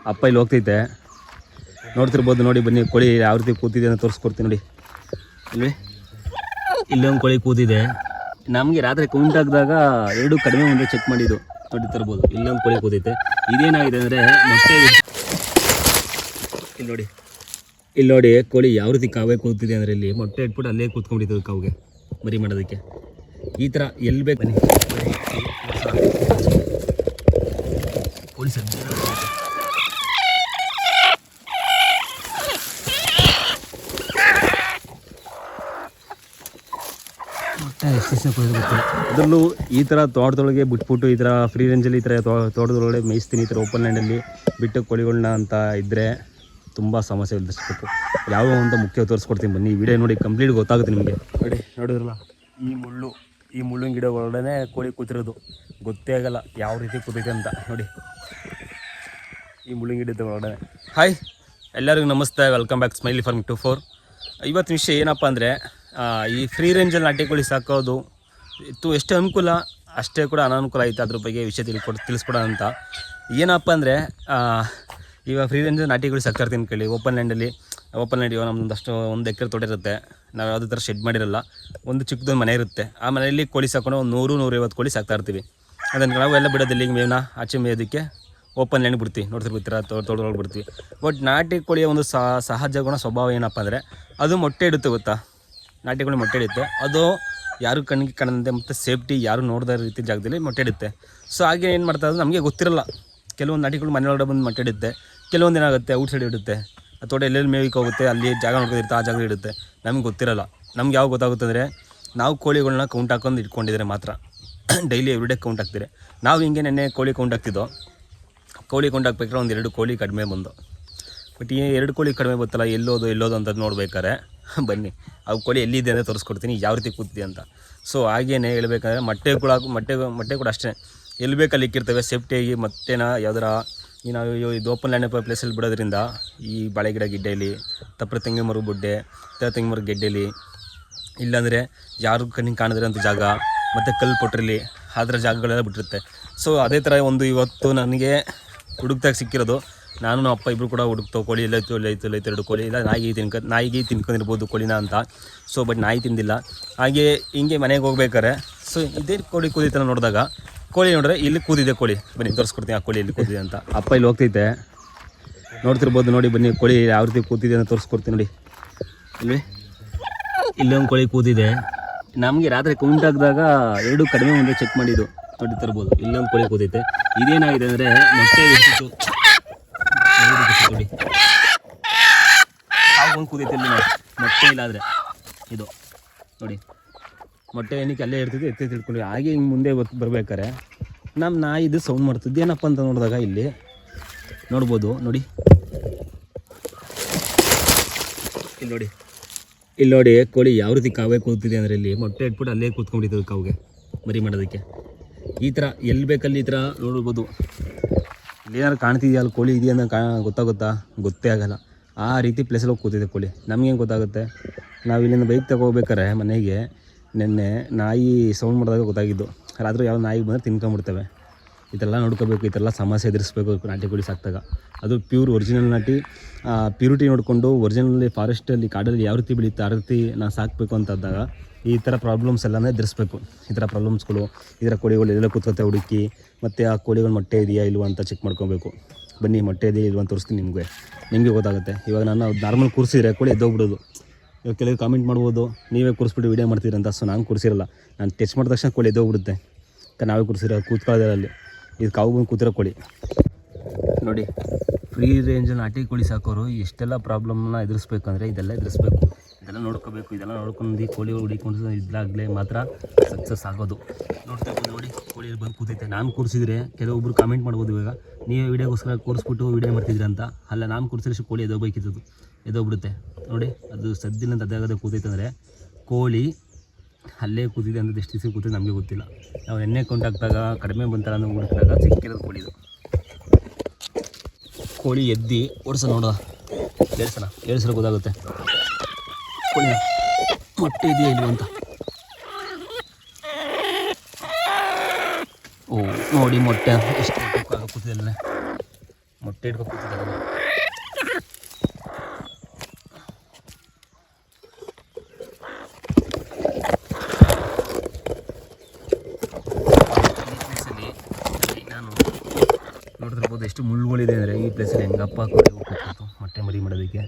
ಅಪ್ಪ ಇಲ್ಲಿ ಹೋಗ್ತೈತೆ ನೋಡ್ತಿರ್ಬೋದು. ನೋಡಿ ಬನ್ನಿ ಕೋಳಿ ಯಾವ ರೀತಿ ಕೂತಿದೆ ಅಂತ ತೋರಿಸ್ಕೊಡ್ತೀನಿ ನೋಡಿ. ಇಲ್ಲೊಂದು ಕೋಳಿ ಕೂತಿದೆ. ನಮಗೆ ರಾತ್ರಿ ಕೌಂಟ್ ಹಾಕಿದಾಗ ಎರಡು ಕಡಿಮೆ ಮುಂದೆ ಚೆಕ್ ಮಾಡಿದ್ದು ನೋಡ್ತಿರ್ಬೋದು. ಇಲ್ಲೊಂದು ಕೋಳಿ ಕೂತೈತೆ. ಇದೇನಾಗಿದೆ ಅಂದರೆ ಮೊಟ್ಟೆ ಇಲ್ಲಿ ನೋಡಿ ಕೋಳಿ ಯಾವ ರೀತಿ ಕಾವೇ ಕೂತಿದೆ ಅಂದರೆ ಇಲ್ಲಿ ಮೊಟ್ಟೆ ಇಟ್ಬಿಟ್ಟು ಅಲ್ಲೇ ಕೂತ್ಕೊಂಡಿದ್ದು ಕಾವಿಗೆ ಮರಿ ಮಾಡೋದಕ್ಕೆ. ಈ ಥರ ಎಲ್ಲಿ ಬೇಕು ಬನ್ನಿ ಕೋಳಿ ಸದ್ಯ ಅದರಲ್ಲೂ ಈ ಥರ ತೋಟದೊಳಗೆ ಬಿಟ್ಬಿಟ್ಟು ಈ ಥರ ಫ್ರೀ ರೇಂಜಲ್ಲಿ ಈ ಥರ ತೋಟದೊಳಗಡೆ ಮೇಯಿಸ್ತೀನಿ. ಈ ಥರ ಓಪನ್ ಲ್ಯಾಂಡಲ್ಲಿ ಬಿಟ್ಟು ಕೋಳಿಗಳನ್ನ ಅಂತ ಇದ್ದರೆ ತುಂಬ ಸಮಸ್ಯೆ ಎದುರಿಸ್ಬೇಕು. ಯಾವ ಅಂತ ಮುಖ್ಯ ತೋರಿಸ್ಕೊಡ್ತೀನಿ ಬನ್ನಿ. ಈ ವಿಡಿಯೋ ನೋಡಿ ಕಂಪ್ಲೀಟ್ ಗೊತ್ತಾಗುತ್ತೆ ನಿಮಗೆ. ನೋಡಿದ್ರಲ್ಲ ಈ ಮುಳ್ಳಿನ ಗಿಡ ಒಳಗಡೆ ಕೋಳಿ ಕೂತಿರೋದು ಗೊತ್ತೇ ಆಗಲ್ಲ ಯಾವ ರೀತಿ ಕೂತೈತೆ ಅಂತ ನೋಡಿ. ಈ ಮುಳ್ಳಿನ ಗಿಡದ ಒಳಗಡೆ. ಹಾಯ್ ಎಲ್ಲರಿಗೂ ನಮಸ್ತೆ, ವೆಲ್ಕಮ್ ಬ್ಯಾಕ್ ಸ್ಮೈಲಿ ಫಾರ್ಮ್ 24. ಇವತ್ತು ವಿಷಯ ಏನಪ್ಪ ಅಂದರೆ ಈ ಫ್ರೀ ರೇಂಜಲ್ಲಿ ನಾಟಿ ಕೋಳಿ ಸಾಕೋದು ಎಷ್ಟು ಅನುಕೂಲ ಅಷ್ಟೇ ಕೂಡ ಅನಾನುಕೂಲ ಐತೆ. ಅದ್ರ ಬಗ್ಗೆ ವಿಷಯ ತಿಳಿಸ್ಕೊಡೋಣ ಅಂತ. ಏನಪ್ಪ ಅಂದರೆ ಇವಾಗ ಫ್ರೀ ರೇಂಜಲ್ಲಿ ನಾಟಿ ಕೋಳಿ ಸಾಕ್ತಾ ಇರ್ತೀನಿ ಕೇಳಿ. ಓಪನ್ ಲ್ಯಾಂಡ್ ಇವಾಗ ನಮ್ಮದಷ್ಟು 1 ಎಕರೆ ತೋಟ ಇರುತ್ತೆ. ನಾವು ಯಾವುದೇ ಥರ ಶೆಡ್ ಮಾಡಿರಲ್ಲ. ಒಂದು ಚಿಕ್ಕದೊಂದು ಮನೆ ಇರುತ್ತೆ. ಆ ಮನೆಯಲ್ಲಿ ಕೋಳಿ ಸಾಕೊಂಡು ಒಂದು 100-150 ಕೋಳಿ ಸಾಕ್ತಾ ಇರ್ತೀವಿ. ಅದನ್ನು ನಾವೆಲ್ಲ ಬಿಡೋದಿಲ್ಲ. ಈಗ ಮೇವನ್ನ ಆಚೆ ಮೇಯೋದಕ್ಕೆ ಓಪನ್ ಲ್ಯಾಂಡ್ ಬಿಡ್ತೀವಿ. ನೋಡ್ತಿರ್ತೀರ ತೋಟದೊಳಗೆ ಬಿಡ್ತೀವಿ. ಬಟ್ ನಾಟಿ ಕೋಳಿಯ ಒಂದು ಸಹಜ ಗುಣ ಸ್ವಭಾವ ಏನಪ್ಪ ಅಂದರೆ ಅದು ಮೊಟ್ಟೆ ಇಡುತ್ತೆ ಗೊತ್ತಾ. ನಾಟಿ ಕೋಳಿ ಮೊಟ್ಟೆ ಇಡುತ್ತೆ. ಅದು ಯಾರು ಕಣ್ಣಿಗೆ ಕಾಣದಂತೆ ಮತ್ತು ಸೇಫ್ಟಿ ಯಾರು ನೋಡಿದ ರೀತಿ ಜಾಗದಲ್ಲಿ ಮೊಟ್ಟೆ ಇಡುತ್ತೆ. ಸೊ ಹಾಗೆ ಏನು ಮಾಡ್ತಾ ನಮಗೆ ಗೊತ್ತಿರಲ್ಲ. ಕೆಲವೊಂದು ನಾಟಿ ಕೋಳಿ ಮನೆಯೊಳಗಡೆ ಬಂದು ಮೊಟ್ಟೆ ಇಡುತ್ತೆ. ಕೆಲವೊಂದು ಏನಾಗುತ್ತೆ ಔಟ್ ಸೈಡ್ ಇಡುತ್ತೆ. ತೋಟ ಎಲ್ಲೆಲ್ಲಿ ಮೇವಿಗೆ ಹೋಗುತ್ತೆ ಅಲ್ಲಿ ಜಾಗ ನೋಡ್ಕೊಂಡಿರುತ್ತೆ, ಆ ಜಾಗ ಇಡುತ್ತೆ. ನಮ್ಗೆ ಗೊತ್ತಿರಲ್ಲ. ನಮ್ಗೆ ಯಾವಾಗ ಗೊತ್ತಾಗುತ್ತೆ ಅಂದರೆ ನಾವು ಕೋಳಿಗಳನ್ನ ಕೌಂಟ್ ಹಾಕೊಂಡು ಇಟ್ಕೊಂಡಿದ್ರೆ ಮಾತ್ರ ಡೈಲಿ ಎವ್ರಿಡೇ ಕೌಂಟ್ ಹಾಕ್ತೀರಿ. ನಾವು ಹಿಂಗೆ ನೆನ್ನೆ ಕೋಳಿ ಕೌಂಟ್ ಹಾಕ್ತಿದ್ದೋ. ಕೋಳಿ ಕೌಂಟ್ ಹಾಕ್ಬೇಕಾದ್ರೆ 1-2 ಕೋಳಿ ಕಡಿಮೆ ಬಂದು. ಬಟ್ ಈ 2 ಕೋಳಿ ಕಡಿಮೆ ಬತ್ತಲ್ಲ ಎಲ್ಲೋದು ಅಂತ ನೋಡ್ಬೇಕಾದ್ರೆ ಬನ್ನಿ ಅವು ಕೋಳಿ ಎಲ್ಲಿದೆ ಅಂತ ತೋರಿಸ್ಕೊಡ್ತೀನಿ ಯಾವ ರೀತಿ ಕೂತಿದೆ ಅಂತ. ಸೊ ಹಾಗೇನೆ ಹೇಳ್ಬೇಕಂದ್ರೆ ಮೊಟ್ಟೆ ಕೂಡ ಅಷ್ಟೇ ಎಲ್ಲಿ ಬೇಕಲ್ಲಿ ಇಕ್ಕಿರ್ತವೆ ಸೇಫ್ಟಿಯಾಗಿ. ಮತ್ತೇನ ಯಾವ್ದಾರ ಈ ನಾವು ಇದು ಓಪನ್ ಲ್ಯಾಂಡ್ ಪ್ಲೇಸಲ್ಲಿ ಬಿಡೋದ್ರಿಂದ ಈ ಬಾಳೆ ಗಿಡ ಗಿಡ್ಡೆಯಲ್ಲಿ, ತಪ್ಪರೆ ತೆಂಗಿನ ಮರ ಬುಡ್ಡೆ, ತೆಂಗಿನ ಮರ ಗೆಡ್ಡೆಲಿ, ಇಲ್ಲಾಂದರೆ ಯಾರು ಕಣ್ಣಿಗೆ ಕಾಣಿದ್ರೆ ಅಂತ ಜಾಗ, ಮತ್ತು ಕಲ್ಲು ಪೊಟ್ರಲ್ಲಿ ಅದರ ಜಾಗಗಳೆಲ್ಲ ಬಿಟ್ಟಿರುತ್ತೆ. ಸೊ ಅದೇ ಥರ ಒಂದು ಇವತ್ತು ನನಗೆ ಹುಡುಕ್ದಾಗ ಸಿಕ್ಕಿರೋದು. ನಾನು ನಮ್ಮ ಅಪ್ಪ ಇಬ್ಬರು ಕೂಡ ಹುಡುಕ್ತೋ ಕೋಳಿ ಎಲ್ಲೈತು 2 ಕೋಳಿ ಇಲ್ಲ ನಾಯಿಗೆ ತಿನ್ಕೊಂಡಿರ್ಬೋದು ಕೋಳಿನ ಅಂತ. ಸೊ ಬಟ್ ನಾಯಿ ತಿಂದಿಲ್ಲ. ಹಾಗೆ ಹಿಂಗೆ ಮನೆಗೆ ಹೋಗ್ಬೇಕಾರೆ ಸೊ ಇದೇ ಕೋಳಿ ಕೂದಿತನ ನೋಡಿದಾಗ ಕೋಳಿ ನೋಡ್ರೆ ಇಲ್ಲಿ ಕೂದಿದೆ ಕೋಳಿ. ಬನ್ನಿ ತೋರಿಸ್ಕೊಡ್ತೀನಿ ಆ ಕೋಳಿ ಇಲ್ಲಿ ಕೂದಿದೆ ಅಂತ. ಅಪ್ಪ ಇಲ್ಲಿ ಹೋಗ್ತೈತೆ ನೋಡ್ತಿರ್ಬೋದು. ನೋಡಿ ಬನ್ನಿ ಕೋಳಿ ಯಾವ ರೀತಿ ಕೂತಿದೆ ಅಂತ ತೋರಿಸ್ಕೊಡ್ತೀನಿ ನೋಡಿ. ಇಲ್ಲೊಂದು ಕೋಳಿ ಕೂತಿದೆ. ನಮಗೆ ರಾತ್ರಿ ಕೌಂಟ್ ಹಾಕಿದಾಗ 2 ಕಡಿಮೆ ಮುಂದೆ ಚೆಕ್ ಮಾಡಿದ್ದು ನೋಡ್ತಿರ್ಬೋದು. ಇಲ್ಲೊಂದು ಕೋಳಿ ಕೂತೈತೆ. ಇದೇನಾಗಿದೆ ಅಂದರೆ ಮೊಟ್ಟೆ ಇರ್ತಿತ್ತು ನೋಡಿ. ಒಂದು ಕೂತೈತೆ ಇಲ್ಲಿ ಮೊಟ್ಟೆ ಇಲ್ಲ ಆದರೆ ಇದು ನೋಡಿ ಮೊಟ್ಟೆ ಏನಕ್ಕೆ ಅಲ್ಲೇ ಇರ್ತಿದ್ದು ಎತ್ತಿ ತಿಳ್ಕೊಂಡು. ಹಾಗೆ ಹಿಂಗೆ ಮುಂದೆ ಬರ್ಬೇಕಾರೆ ನಮ್ಮ ನಾಯಿ ಇದು ಸೌಂಡ್ ಮಾಡ್ತಿದ್ದು. ಏನಪ್ಪ ಅಂತ ನೋಡಿದಾಗ ಇಲ್ಲಿ ನೋಡ್ಬೋದು ನೋಡಿ. ಇಲ್ಲಿ ನೋಡಿ ಕೋಳಿ ಯಾವ ರೀತಿ ಕಾವೇ ಕೂತಿದೆ ಅಂದರೆ ಇಲ್ಲಿ ಮೊಟ್ಟೆ ಇಟ್ಬಿಟ್ಟು ಅಲ್ಲೇ ಕೂತ್ಕೊಂಡಿದ್ದು ಕಾವಿಗೆ ಮರಿ ಮಾಡೋದಕ್ಕೆ. ಈ ಥರ ಎಲ್ಲಿ ಬೇಕಲ್ಲಿ ಈ ಥರ ನೋಡ್ಬೋದು. ಇಲ್ಲೇನಾದ್ರು ಕಾಣ್ತಿದೆಯಾ ಅಲ್ಲಿ ಕೋಳಿ ಇದೆಯಾ ಅಂತ ಗೊತ್ತೇ ಆಗಲ್ಲ. ಆ ರೀತಿ ಪ್ಲೇಸಲ್ಲಿ ಹೋಗಿ ಕೂತಿದೆ ಕೋಳಿ. ನಮಗೇನು ಗೊತ್ತಾಗುತ್ತೆ. ನಾವು ಇಲ್ಲಿಂದ ಬೈಕ್ ತಗೋಬೇಕಾರೆ ಮನೆಗೆ ನೆನ್ನೆ ನಾಯಿ ಸೌಂಡ್ ಮಾಡಿದಾಗ ಗೊತ್ತಾಗಿದ್ದು. ರಾತ್ರಿ ಯಾವ ನಾಯಿಗೆ ಬಂದರೆ ತಿನ್ಕೊಂಬಿಡ್ತವೆ. ಇದೆಲ್ಲ ನೋಡ್ಕೋಬೇಕು. ಈ ಥರ ಸಮಸ್ಯೆ ಎದುರಿಸ್ಬೇಕು ನಾಟಿ ಕೋಳಿ ಸಾಕಿದಾಗ. ಅದು ಪ್ಯೂರ್ ಒರಿಜಿನಲ್ ನಾಟಿ ಪ್ಯೂರಿಟಿ ನೋಡಿಕೊಂಡು ಒರಿಜಿನಲ್ಲಿ ಫಾರೆಸ್ಟಲ್ಲಿ ಕಾಡಲ್ಲಿ ಯಾವ ರೀತಿ ಬೆಳೀತಾ ಆ ರೀತಿ ನಾನು ಸಾಕಬೇಕು ಅಂತಂದಾಗ ಈ ಥರ ಪ್ರಾಬ್ಲಮ್ಸ್ ಎಲ್ಲನೇ ಎದುರಿಸ್ಬೇಕು. ಈ ಥರ ಪ್ರಾಬ್ಲಮ್ಸ್ಗಳು ಈ ಥರ ಕೋಳಿಗಳು ಎಲ್ಲ ಕೂತ್ಕೊತ್ತೆ ಹುಡುಕಿ, ಮತ್ತು ಆ ಕೋಳಿಗಳು ಮೊಟ್ಟೆ ಇದೆಯಾ ಇಲ್ವಾ ಅಂತ ಚೆಕ್ ಮಾಡ್ಕೊಬೇಕು. ಬನ್ನಿ ಮೊಟ್ಟೆ ಇದೆಯಾ ಇಲ್ವಾ ಅಂತ ತೋರಿಸ್ತೀನಿ ನಿಮಗೆ ಗೊತ್ತಾಗುತ್ತೆ. ಇವಾಗ ನಾನು ನಾರ್ಮಲ್ ಕೂರಿಸಿದ್ರೆ ಕೋಳಿ ಎದ್ದೋಗ್ಬಿಡೋದು. ಇವಾಗ ಕೆಲವರು ಕಾಮೆಂಟ್ ಮಾಡ್ಬೋದು ನೀವೇ ಕೂರಿಸ್ಬಿಟ್ಟು ವೀಡಿಯೋ ಮಾಡ್ತೀರಿ ಅಂತ. ಸೊ ನಾನು ಕೂರಿಸಿರಲ್ಲ. ನಾನು ಟೆಸ್ಟ್ ಮಾಡಿದ ತಕ್ಷಣ ಕೋಳಿ ಎದ್ದೋಗ್ಬಿಡುತ್ತೆ. ನಾವೇ ಕೂರಿಸಿರೋ ಕೂತ್ಕೊಳ್ಳೋದ್ರಲ್ಲಿ ಇದು ಕಾವು ಬಂದು ಕೂತಿರೋ ಕೋಳಿ ನೋಡಿ. ಫ್ರೀ ರೇಂಜಲ್ಲಿ ನಾಟಿ ಕೋಳಿ ಸಾಕೋರು ಎಷ್ಟೆಲ್ಲ ಪ್ರಾಬ್ಲಮ್ನ ಎದುರಿಸ್ಬೇಕಂದ್ರೆ ಇದೆಲ್ಲ ನೋಡ್ಕೋಬೇಕು. ಇದೆಲ್ಲ ನೋಡ್ಕೊಂಡು ಕೋಳಿ ಹುಡಿಕೊಂಡು ಇದ್ದಾಗಲೇ ಮಾತ್ರ ಸಕ್ಸಸ್ ಆಗೋದು. ನೋಡ್ತಾ ಇರ್ಬೋದು ನೋಡಿ ಕೋಳಿ ಬಂದು ಕೂತೈತೆ. ನಾನು ಕೂರಿಸಿದ್ರೆ ಕೆಲವೊಬ್ರು ಕಾಮೆಂಟ್ ಮಾಡ್ಬೋದು ಇವಾಗ ನೀವೇ ವೀಡಿಯೋಗೋಸ್ಕರ ಕೂರಿಸ್ಬಿಟ್ಟು ವೀಡಿಯೋ ಮಾಡ್ತಿದ್ರಿ ಅಂತ. ಅಲ್ಲ, ನಾನು ಕೂರಿಸಿದ್ರೆ ಕೋಳಿ ಎದ್ದೋಗ್ಬಿಡುತ್ತೆ ನೋಡಿ. ಅದು ಸದ್ದಿನಂತ ಅದಾಗದೆ ಕೂತೈತೆ ಅಂದರೆ ಕೋಳಿ ಅಲ್ಲೇ ಕೂತಿದೆ ಅಂತ ಎಷ್ಟು ದಿವಸ ಕೂತಿದೆ ನಮಗೆ ಗೊತ್ತಿಲ್ಲ. ನಾವು ಎಣ್ಣೆ ಕೌಂಟ್ ಹಾಕಿದಾಗ ಕಡಿಮೆ ಬಂತಾರ ಅನ್ನೋ ಹುಡುಕಿದಾಗ ಸಿಕ್ಕಿರೋದು ಕೋಳಿ ಎದ್ದು ಓಡಿಸ ನೋಡ ಕೇಳಿಸೋಣ ಗೊತ್ತಾಗುತ್ತೆ ಕೋಳಿ ಮೊಟ್ಟೆ ಇದೆಯಾ ಇಲ್ವ ಅಂತ. ಓ ನೋಡಿ ಮೊಟ್ಟೆ ಎಷ್ಟು ಕೂತಿದೆ ಮೊಟ್ಟೆ ಮೊಟ್ಟೆ ಇಟ್ಕೊಂಡು ಕೂತಿದ್ದಾವೆ. ನಾನು ನೋಡ್ತಿರ್ಬೋದು ಎಷ್ಟು ಮುಳ್ಳುಗಳಿದೆ ಅಂದರೆ ಈ ಪ್ಲೇಸಲ್ಲಿ ಹೆಂಗಪ್ಪ ಕೋಳಿ ಹೋಗ್ತಿತ್ತು ಮೊಟ್ಟೆ ಮರಿ ಮಾಡೋದಕ್ಕೆ.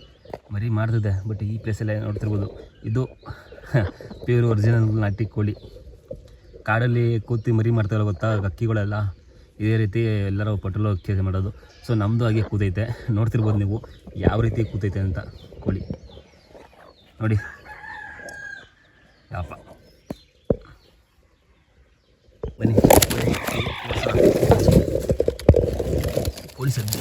ಮರಿ ಮಾಡ್ತಿದ್ದೆ, ಬಟ್ ಈ ಪ್ಲೇಸಲ್ಲೇ ನೋಡ್ತಿರ್ಬೋದು ಇದು ಪ್ಯೂರ್ ಒರಿಜಿನಲ್ ನಾಟಿ ಕೋಳಿ. ಕಾಡಲ್ಲಿ ಕೂತಿ ಮರಿ ಮಾಡ್ತಾರಲ್ಲ ಗೊತ್ತಾ ಹಕ್ಕಿಗಳೆಲ್ಲ, ಇದೇ ರೀತಿ ಎಲ್ಲರೂ ಪೆಟ್ರೋಲ್ ಕೇರಿ ಮಾಡೋದು. ಸೊ ನಮ್ಮದು ಹಾಗೆ ಕೂತೈತೆ, ನೋಡ್ತಿರ್ಬೋದು ನೀವು ಯಾವ ರೀತಿ ಕೂತೈತೆ ಅಂತ ಕೋಳಿ ನೋಡಿ. ಯಾಪ ಬನ್ನಿ ಕೋಳಿ ಸದ್ಯ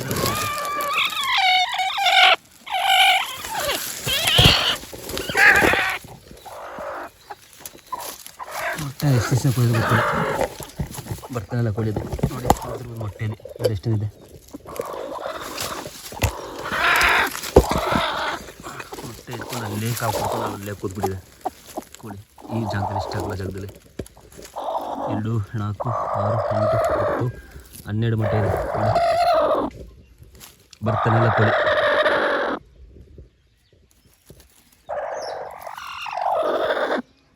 ಮೊಟ್ಟೆ ಎಷ್ಟು ಕೊಯ್ದು ಗೊತ್ತಿಲ್ಲ, ಬರ್ತಾನಲ್ಲ ಕೋಳಿದು ನೋಡಿ. ಮೊಟ್ಟೆಯಲ್ಲಿ ನೋಡಿ ಎಷ್ಟಿದೆ. ಮೊಟ್ಟೆ ಇಟ್ಕೊಂಡು ಅಲ್ಲೇ ಕಾವು ಕೊಡ್ಕೊಂಡು ಅಲ್ಲೇ ಕೂತ್ಬಿಟ್ಟಿದೆ ಕೋಳಿ. ಈ ಜಾಗದಲ್ಲಿ ಇಷ್ಟ ಆಗಲ್ಲ ಜಾಗದಲ್ಲಿ 2, 4, 6, 8, 10, 12 ಮೊಟ್ಟೆ ಇದೆ ನೋಡಿ. ಬರ್ತಾನಲ್ಲ ಕೋಳಿ.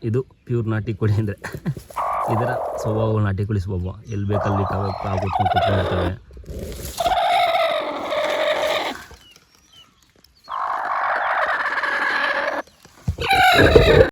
ಇದು ಪ್ಯೂರ್ ನಾಟಿ ಕೋಳಿ ಅಂದರೆ ಇದರ ಸ್ವಭಾವ ನಾಟಿ ಕೋಳಿ ಸ್ವಭಾವ. ಎಲ್ಲಿ ಬೇಕಲ್ಲಿ ಕಾವು ಕೂತ್ಕೊಂಡು ಕೂತ್ಕೊಂಡಿರ್ತವೆ.